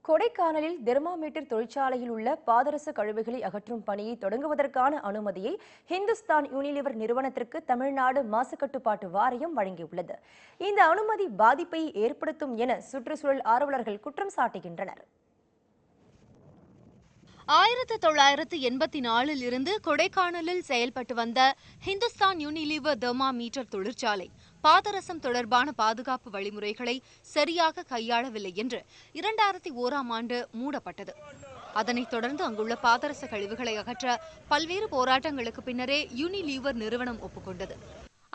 கொடைக்கானலில் தெர்மாமீட்டர் தொழிற்சாலையில் உள்ள பாதரச கழிவுகளை அகற்றும் பணியை தொடங்குவதற்கான அனுமதியை ஹிந்துஸ்தான் யூனிலிவர் நிறுவனத்திற்கு தமிழ்நாடு மாசு கட்டுப்பாட்டு வாரியம் வழங்கியுள்ளது. இந்த அனுமதி பாதிப்பை ஏற்படுத்தும் என சுற்றுச்சூழல் ஆர்வலர்கள் குற்றம் சாட்டுகின்றனர். 1984 இருந்து கொடைக்கானலில் செயல்பட்டு வந்த ஹிந்துஸ்தான் யூனிலிவர் தெர்மாமீட்டர் தொழிற்சாலை பாதரசம் தொடர்பான பாதுகாப்பு வழிமுறைகளை சரியாக கையாளவில்லை என்று 2001ஆம் ஆண்டு மூடப்பட்டது. அதனைத் தொடர்ந்து அங்குள்ள பாதரச கழிவுகளை அகற்ற பல்வேறு போராட்டங்களுக்கு பின்னரே யூனிலிவர் நிறுவனம் ஒப்புக்கொண்டது.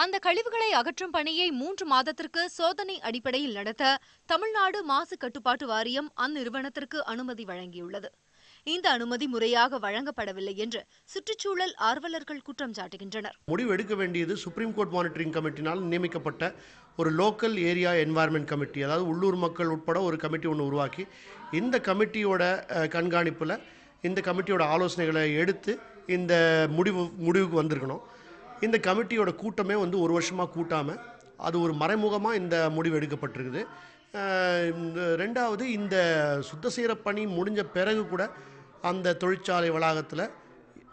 அந்த கழிவுகளை அகற்றும் பணியை 3 மாதத்திற்கு சோதனை அடிப்படையில் நடத்த தமிழ்நாடு மாசு கட்டுப்பாட்டு வாரியம் அந்நிறுவனத்திற்கு அனுமதி வழங்கியுள்ளது. இந்த அனுமதி முறையாக வழங்கப்படவில்லை என்று சுற்றுச்சூழல் ஆர்வலர்கள் குற்றம் சாட்டுகின்றனர். முடிவு எடுக்க வேண்டியது சுப்ரீம் கோர்ட் மானிட்டரிங் கமிட்டினால் நியமிக்கப்பட்ட ஒரு லோக்கல் ஏரியா என்வாயர்மெண்ட் கமிட்டி, அதாவது உள்ளூர் மக்கள் உட்பட ஒரு கமிட்டி ஒன்று உருவாக்கி இந்த கமிட்டியோட கண்காணிப்பில் இந்த கமிட்டியோட ஆலோசனைகளை எடுத்து இந்த முடிவுக்கு வந்திருக்கணும். இந்த கமிட்டியோட கூட்டமே ஒரு வருஷமாக கூட்டாமல் அது ஒரு மறைமுகமாக இந்த முடிவு எடுக்கப்பட்டிருக்குது. ரெண்டாவது, இந்த சுத்த செய்கிற பணி முடிஞ்ச பிறகு கூட அந்த தொழிற்சாலை வளாகத்தில்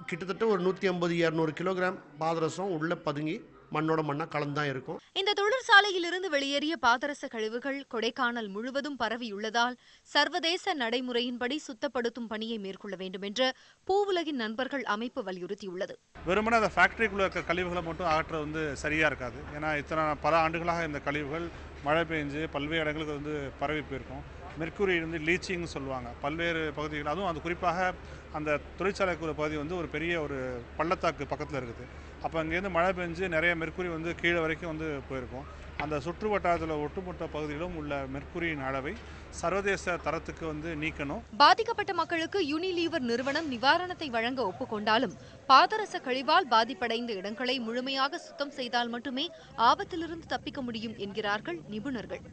கிட்டத்தட்ட ஒரு 150-200 கிலோகிராம் பாதரசம் உள்ள பதுங்கி மண்ணோட மண்ணா கலந்துதான் இருக்கும். இந்த தொழிற்சாலையில் இருந்து வெளியேறிய பாதரச கழிவுகள் கொடைக்கானல் முழுவதும் பரவியுள்ளதால் சர்வதேச நடைமுறையின்படி சுத்தப்படுத்தும் பணியை மேற்கொள்ள வேண்டும் என்று பூவுலகின் நண்பர்கள் அமைப்பு வலியுறுத்தியுள்ளது. வெறுமனே அந்த ஃபேக்டரிக்குள்ள இருக்க கழிவுகளை மட்டும் அகற்றது சரியா இருக்காது. ஏன்னா பல ஆண்டுகளாக இந்த கழிவுகள் மழை பெஞ்சு பல்வேறு இடங்களுக்கு பரவி போயிருக்கும். மெர்க்குரி லீச்சிங்னு சொல்லுவாங்க பல்வேறு பகுதிகள். அதுவும் அது குறிப்பாக அந்த தொழிற்சாலைக்குள்ள பகுதி ஒரு பெரிய ஒரு பள்ளத்தாக்கு பக்கத்தில் இருக்குது. அப்போ அங்கேருந்து மழை பெஞ்சு நிறைய மெர்க்குரி கீழே வரைக்கும் போயிருக்கும். அந்த சுற்று வட்டாரத்தில் ஒட்டுமொத்த பகுதியிலும் உள்ள மெர்க்குரியின் அளவை சர்வதேச தரத்துக்கு நீக்கணும். பாதிக்கப்பட்ட மக்களுக்கு யூனிலிவர் நிறுவனம் நிவாரணத்தை வழங்க ஒப்புக்கொண்டாலும் பாதரச கழிவால் பாதிப்படைந்த இடங்களை முழுமையாக சுத்தம் செய்தால் மட்டுமே ஆபத்திலிருந்து தப்பிக்க முடியும் என்கிறார்கள் நிபுணர்கள்.